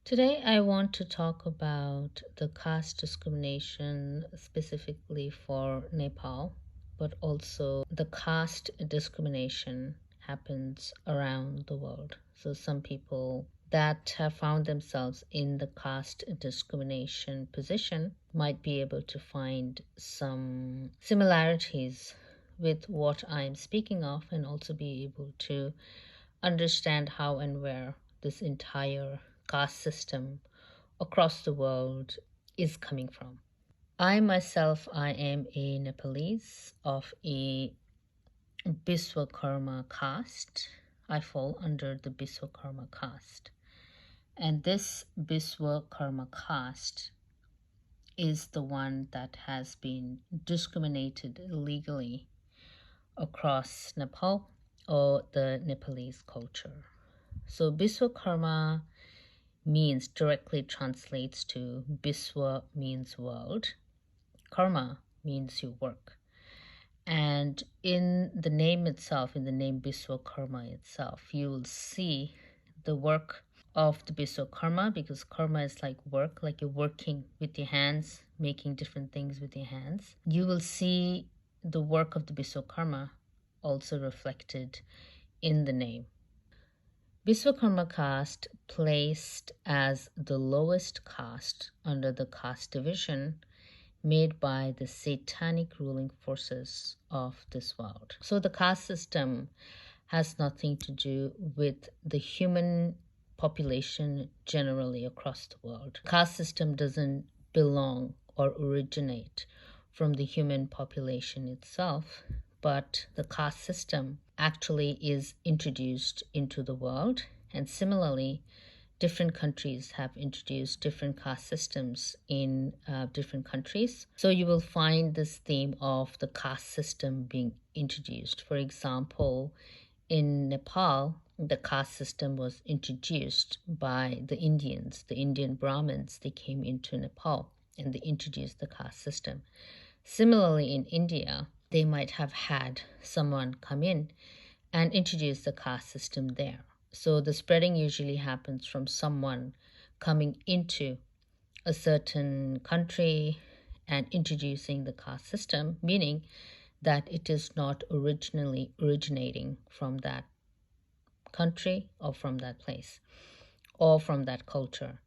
Today, I want to talk about the caste discrimination specifically for Nepal, but also the caste discrimination happens around the world. So, some people that have found themselves in the caste discrimination position might be able to find some similarities with what I'm speaking of and also be able to understand how and where this entire caste system across the world is coming from. I am a Nepalese of a Biswakarma caste. I fall under the Biswakarma caste. And this Biswakarma caste is the one that has been discriminated illegally across Nepal or the Nepalese culture. So Biswakarma means directly translates to Biswa means world, Karma means your work. And in the name itself, in the name Biswakarma itself, you will see the work of the Biswakarma because karma is like work, like you're working with your hands, making different things with your hands. You will see the work of the Biswakarma also reflected in the name. Biswakarma caste placed as the lowest caste under the caste division made by the satanic ruling forces of this world. So the caste system has nothing to do with the human population generally across the world. Caste system doesn't belong or originate from the human population itself, but the caste system actually is introduced into the world. And similarly, different countries have introduced different caste systems in different countries. So you will find this theme of the caste system being introduced. For example, in Nepal, the caste system was introduced by the Indians, the Indian Brahmins. They came into Nepal and they introduced the caste system. Similarly, in India, they might have had someone come in and introduce the caste system there. So the spreading usually happens from someone coming into a certain country and introducing the caste system, meaning that it is not originally originating from that country or from that place or from that culture.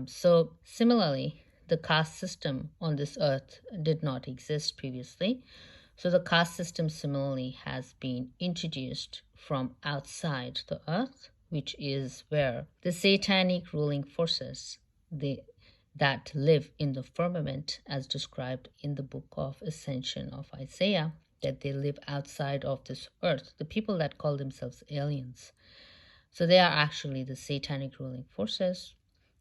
So similarly, the caste system on this earth did not exist previously. So the caste system similarly has been introduced from outside the earth, which is where the satanic ruling forces that live in the firmament, as described in the book of Ascension of Isaiah, that they live outside of this earth, the people that call themselves aliens. So they are actually the satanic ruling forces,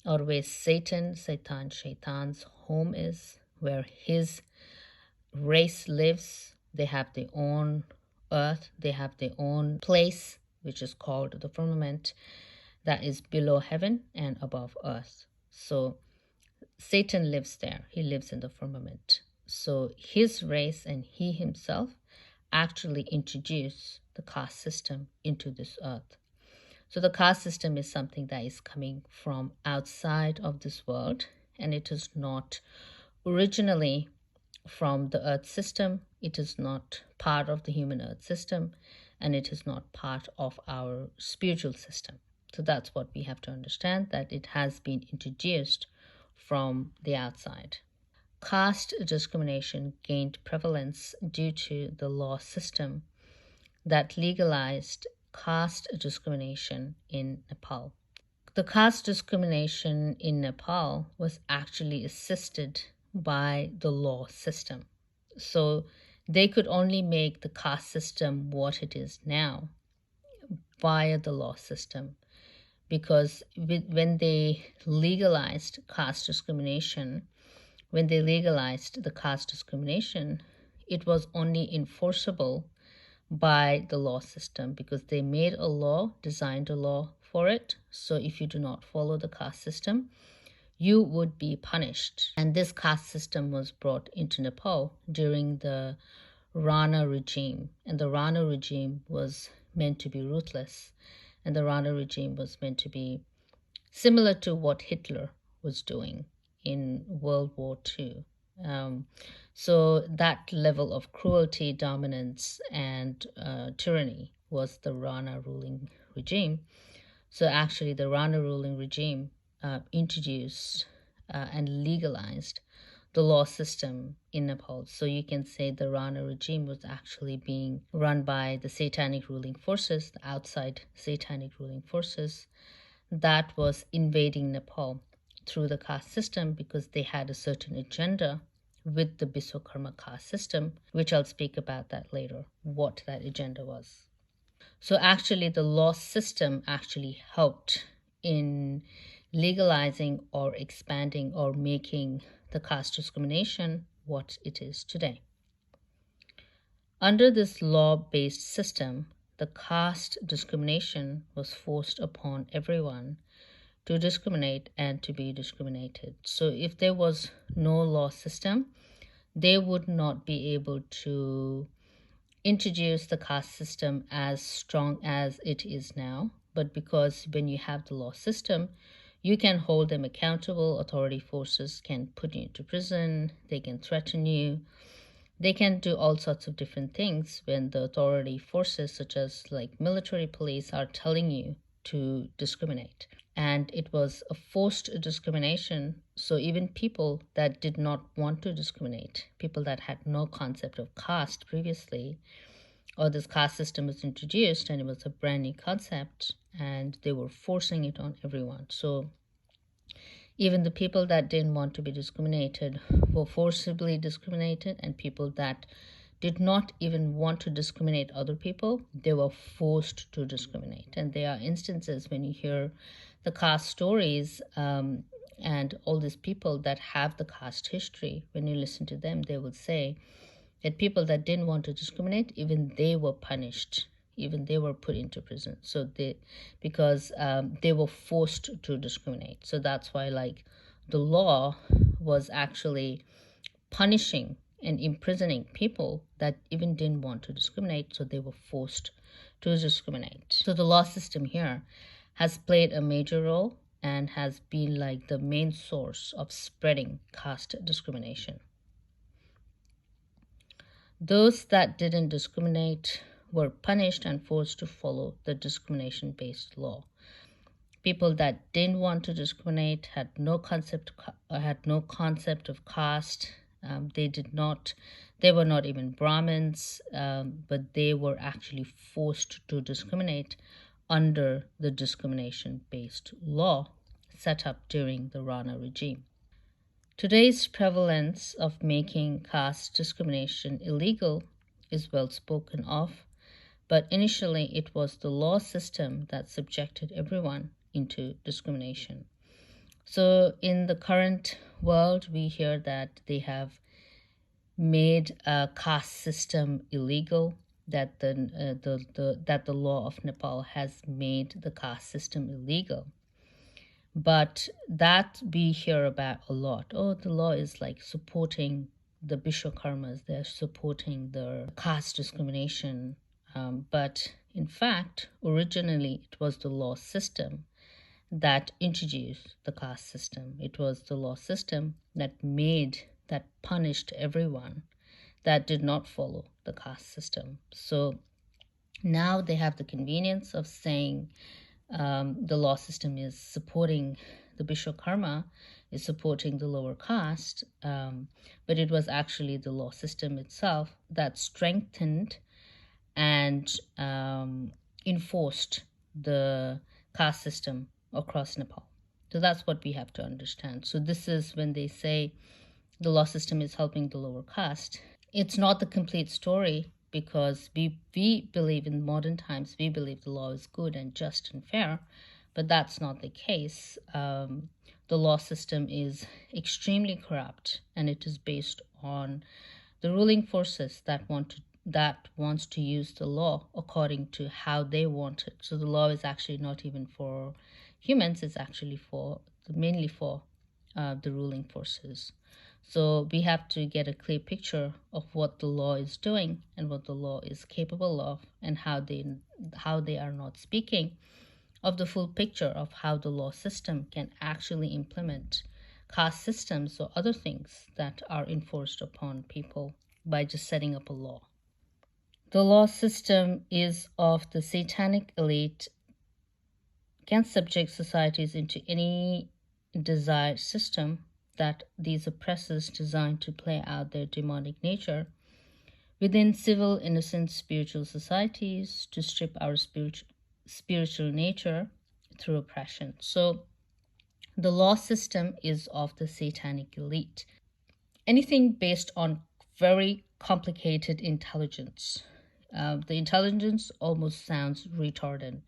or where Shaitan's home is, where his race lives. They have their own earth, they have their own place, which is called the firmament, that is below heaven and above earth. So Satan lives there, he lives in the firmament. So his race and he himself actually introduced the caste system into this earth. So the caste system is something that is coming from outside of this world, and it is not originally from the earth system. It is not part of the human earth system, and it is not part of our spiritual system. So that's what we have to understand, that it has been introduced from the outside. Caste discrimination gained prevalence due to the law system that legalized caste discrimination in Nepal. The caste discrimination in Nepal was actually assisted by the law system. So they could only make the caste system what it is now via the law system, because when they legalized caste discrimination, it was only enforceable by the law system because they made a law, designed a law for it. So if you do not follow the caste system, you would be punished. And this caste system was brought into Nepal during the Rana regime. And the Rana regime was meant to be ruthless. And the Rana regime was meant to be similar to what Hitler was doing in World War II. Um, so that level of cruelty, dominance, and tyranny was the Rana ruling regime. So actually, the Rana ruling regime introduced and legalized the law system in Nepal. So you can say the Rana regime was actually being run by the satanic ruling forces, the outside satanic ruling forces that was invading Nepal through the caste system because they had a certain agenda with the Biswakarma caste system, which I'll speak about that later, what that agenda was. So actually the law system actually helped in legalizing or expanding or making the caste discrimination what it is today. Under this law-based system, the caste discrimination was forced upon everyone to discriminate and to be discriminated. So if there was no law system, they would not be able to introduce the caste system as strong as it is now. But because when you have the law system, you can hold them accountable. Authority forces can put you into prison, they can threaten you, they can do all sorts of different things when the authority forces, such as like military police, are telling you to discriminate. And it was a forced discrimination. So even people that did not want to discriminate, people that had no concept of caste previously, or this caste system was introduced and it was a brand new concept and they were forcing it on everyone. So even the people that didn't want to be discriminated were forcibly discriminated, and people that did not even want to discriminate other people, they were forced to discriminate. And there are instances when you hear the caste stories and all these people that have the caste history, when you listen to them, they will say that people that didn't want to discriminate, even they were punished, even they were put into prison. So because they were forced to discriminate. So that's why like the law was actually punishing and imprisoning people that even didn't want to discriminate, so they were forced to discriminate. So the law system here has played a major role and has been like the main source of spreading caste discrimination. Those that didn't discriminate were punished and forced to follow the discrimination-based law. People that didn't want to discriminate had no concept of caste. They were not even Brahmins, but they were actually forced to discriminate under the discrimination-based law set up during the Rana regime. Today's prevalence of making caste discrimination illegal is well spoken of, but initially it was the law system that subjected everyone into discrimination. So in the current world, we hear that they have made a caste system illegal, that the law of Nepal has made the caste system illegal. But that we hear about a lot. Oh, the law is like supporting the Vishwakarmas, they're supporting the caste discrimination. But in fact, originally it was the law system that introduced the caste system. It was the law system that punished everyone that did not follow the caste system. So now they have the convenience of saying the law system is supporting the Vishwakarma, is supporting the lower caste, but it was actually the law system itself that strengthened and enforced the caste system across Nepal. So that's what we have to understand. So this is when they say the law system is helping the lower caste. It's not the complete story, because we believe in modern times, we believe the law is good and just and fair, but that's not the case. The law system is extremely corrupt, and it is based on the ruling forces that wants to use the law according to how they want it. So the law is actually not even for humans, it's actually mainly for the ruling forces. So we have to get a clear picture of what the law is doing and what the law is capable of, and how they are not speaking of the full picture of how the law system can actually implement caste systems or other things that are enforced upon people by just setting up a law. The law system is of the satanic elite, can subject societies into any desired system that these oppressors design to play out their demonic nature within civil, innocent, spiritual societies to strip our spiritual nature through oppression. So the law system is of the satanic elite. Anything based on very complicated intelligence. The intelligence almost sounds retarded.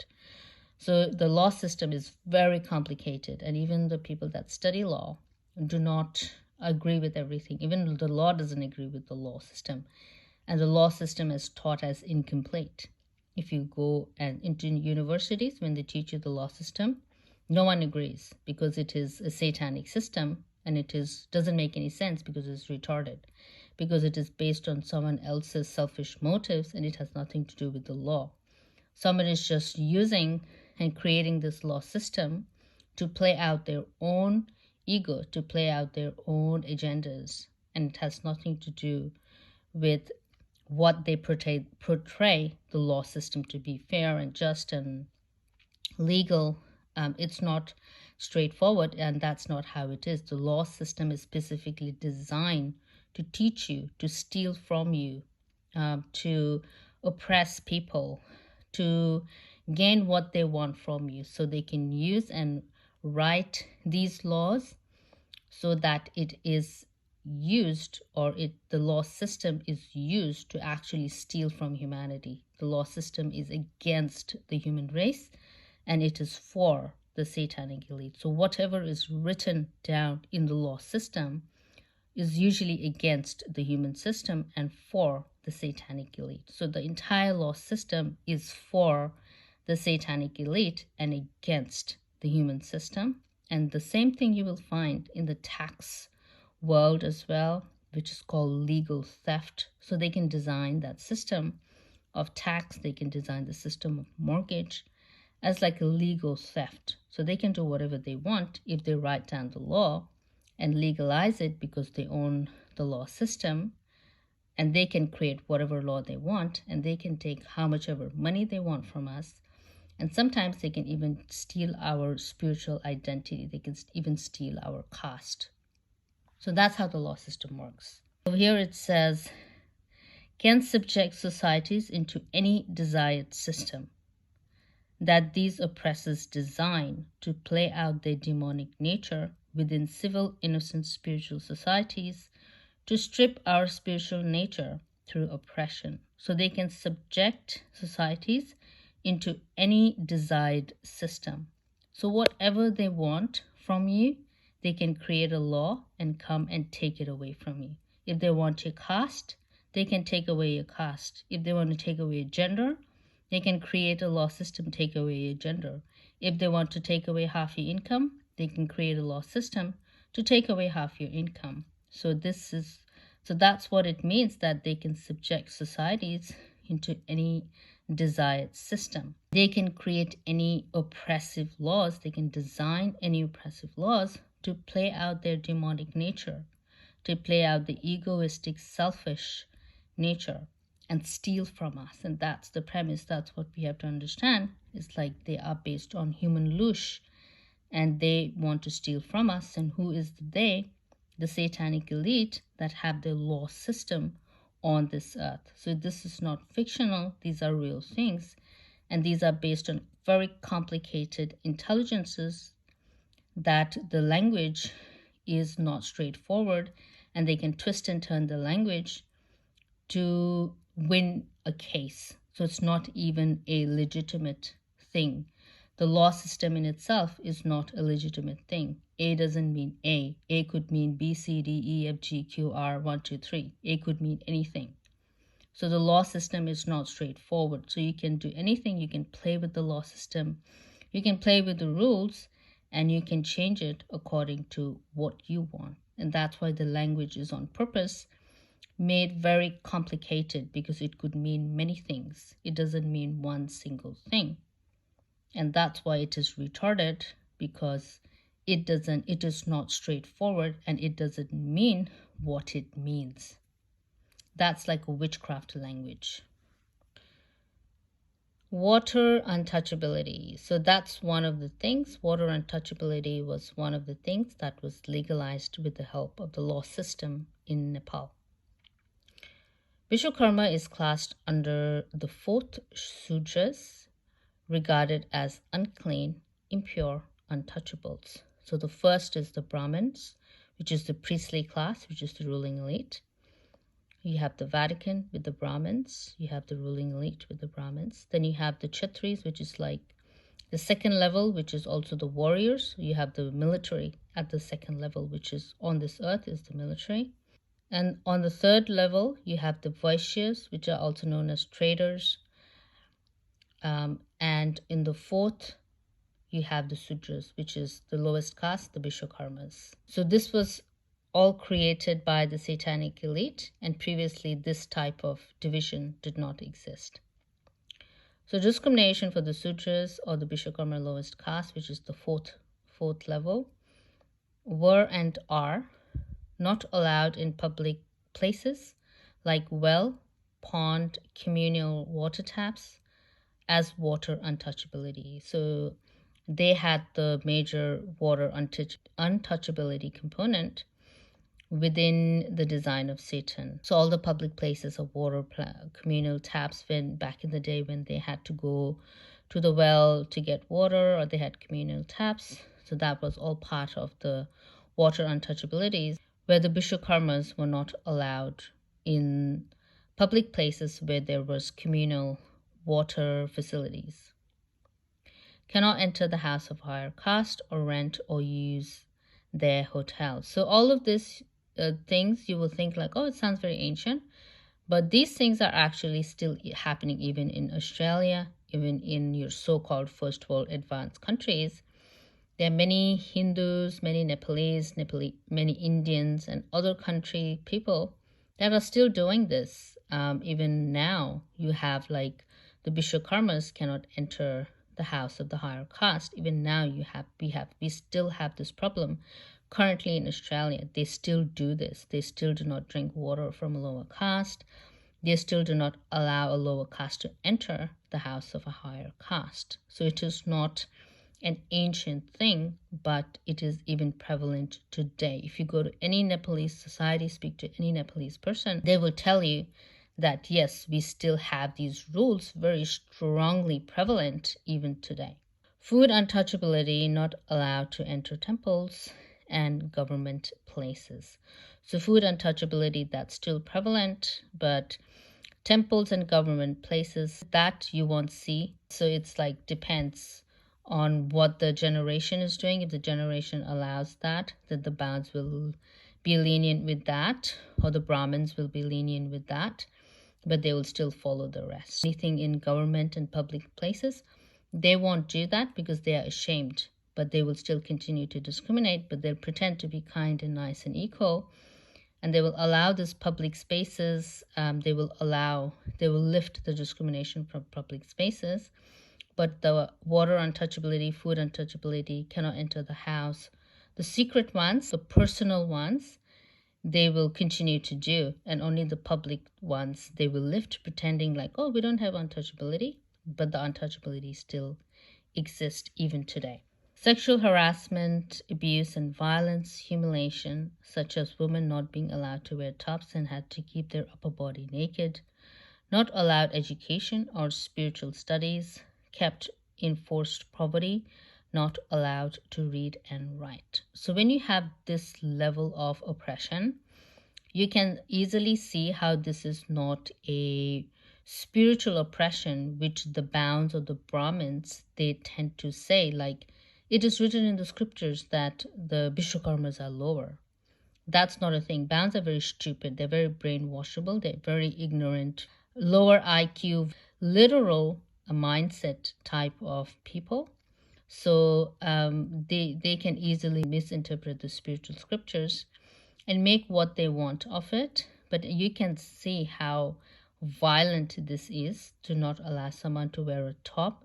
So the law system is very complicated, and even the people that study law do not agree with everything. Even the law doesn't agree with the law system, and the law system is taught as incomplete. If you go and into universities, when they teach you the law system, no one agrees because it is a satanic system, and it doesn't make any sense because it's retarded, because it is based on someone else's selfish motives, and it has nothing to do with the law. Someone is just using and creating this law system to play out their own ego, to play out their own agendas, and it has nothing to do with what they portray the law system to be fair and just and legal. It's not straightforward, and that's not how it is. The law system is specifically designed to teach you, to steal from you, to oppress people, to gain what they want from you, so they can use and write these laws so that it is used, or the law system is used to actually steal from humanity. The law system is against the human race, and it is for the satanic elite. So whatever is written down in the law system is usually against the human system and for the satanic elite. So the entire law system is for the satanic elite and against the human system. And the same thing you will find in the tax world as well, which is called legal theft. So they can design that system of tax, they can design the system of mortgage as like a legal theft. So they can do whatever they want if they write down the law and legalize it because they own the law system, and they can create whatever law they want, and they can take how much ever money they want from us. And sometimes they can even steal our spiritual identity. They can even steal our caste. So that's how the law system works. Over here it says, can subject societies into any desired system that these oppressors design to play out their demonic nature within civil, innocent, spiritual societies to strip our spiritual nature through oppression. So they can subject societies into any desired system. So whatever they want from you, they can create a law and come and take it away from you. If they want your caste, they can take away your caste. If they want to take away your gender, they can create a law system, take away your gender. If they want to take away half your income, they can create a law system to take away half your income. So that's what it means, that they can subject societies into any desired system. They can create any oppressive laws. They can design any oppressive laws to play out their demonic nature, to play out the egoistic, selfish nature and steal from us. And that's the premise. That's what we have to understand. It's like they are based on human loosh, and they want to steal from us. And who is they? The satanic elite that have their law system on this earth. So this is not fictional. These are real things. And these are based on very complicated intelligences, that the language is not straightforward, and they can twist and turn the language to win a case. So it's not even a legitimate thing. The law system in itself is not a legitimate thing. A doesn't mean A. A could mean B, C, D, E, F, G, Q, R, 1, 2, 3. A could mean anything. So the law system is not straightforward. So you can do anything. You can play with the law system. You can play with the rules, and you can change it according to what you want. And that's why the language is on purpose made very complicated, because it could mean many things. It doesn't mean one single thing. And that's why it is retarded, because it is not straightforward, and it doesn't mean what it means. That's like a witchcraft language. Water untouchability. So that's one of the things. Water untouchability was one of the things that was legalized with the help of the law system in Nepal. Vishwakarma is classed under the fourth sutras, regarded as unclean, impure, untouchables. So the first is the Brahmins, which is the priestly class, which is the ruling elite. You have the Vatican with the Brahmins. You have the ruling elite with the Brahmins. Then you have the Kshatris, which is like the second level, which is also the warriors. You have the military at the second level, which is on this earth is the military. And on the third level, you have the Vaishyas, which are also known as traders. And in the fourth, you have the Sudras, which is the lowest caste, the Vishwakarmas. So this was all created by the satanic elite, and previously this type of division did not exist. So discrimination for the Sudras or the Vishwakarma lowest caste, which is the fourth level, were and are not allowed in public places like well, pond, communal water taps as water untouchability. So they had the major water untouchability component within the design of Satan. So all the public places of water communal taps, when back in the day when they had to go to the well to get water, or they had communal taps, so that was all part of the water untouchabilities, where the Vishwakarmas were not allowed in public places where there was communal water facilities. Cannot enter the house of higher caste or rent or use their hotels. So all of this things, you will think like, oh, it sounds very ancient, but these things are actually still happening even in Australia, even in your so-called first world advanced countries. There are many Hindus, many Nepalese, many Indians, and other country people that are still doing this. Even now, you have like the Vishwakarmas cannot enter the house of the higher caste. Even now, we still have this problem. Currently in Australia, they still do this. They still do not drink water from a lower caste. They still do not allow a lower caste to enter the house of a higher caste. So it is not an ancient thing, but it is even prevalent today. If you go to any Nepalese society, speak to any Nepalese person, they will tell you that yes, we still have these rules very strongly prevalent even today. Food untouchability, not allowed to enter temples and government places. So food untouchability, that's still prevalent, but temples and government places, that you won't see. So it's like depends on what the generation is doing. If the generation allows that, then the bounds will be lenient with that, or the Brahmins will be lenient with that, but they will still follow the rest. Anything in government and public places, they won't do that because they are ashamed, but they will still continue to discriminate, but they'll pretend to be kind and nice and equal, and they will allow these public spaces. They will lift the discrimination from public spaces, but the water untouchability, food untouchability cannot enter the house. The secret ones, the personal ones, they will continue to do, and only the public ones they will lift, pretending like, oh, we don't have untouchability, but the untouchability still exists even today. Sexual harassment, abuse, and violence, humiliation, such as women not being allowed to wear tops and had to keep their upper body naked, not allowed education or spiritual studies, kept in forced poverty, not allowed to read and write. So when you have this level of oppression, you can easily see how this is not a spiritual oppression, which the bounds of the Brahmins, they tend to say, like, it is written in the scriptures that the Vishwakarmas are lower. That's not a thing. Bounds are very stupid. They're very brainwashable. They're very ignorant, lower IQ, literal mindset type of people. So they can easily misinterpret the spiritual scriptures and make what they want of it. But you can see how violent this is to not allow someone to wear a top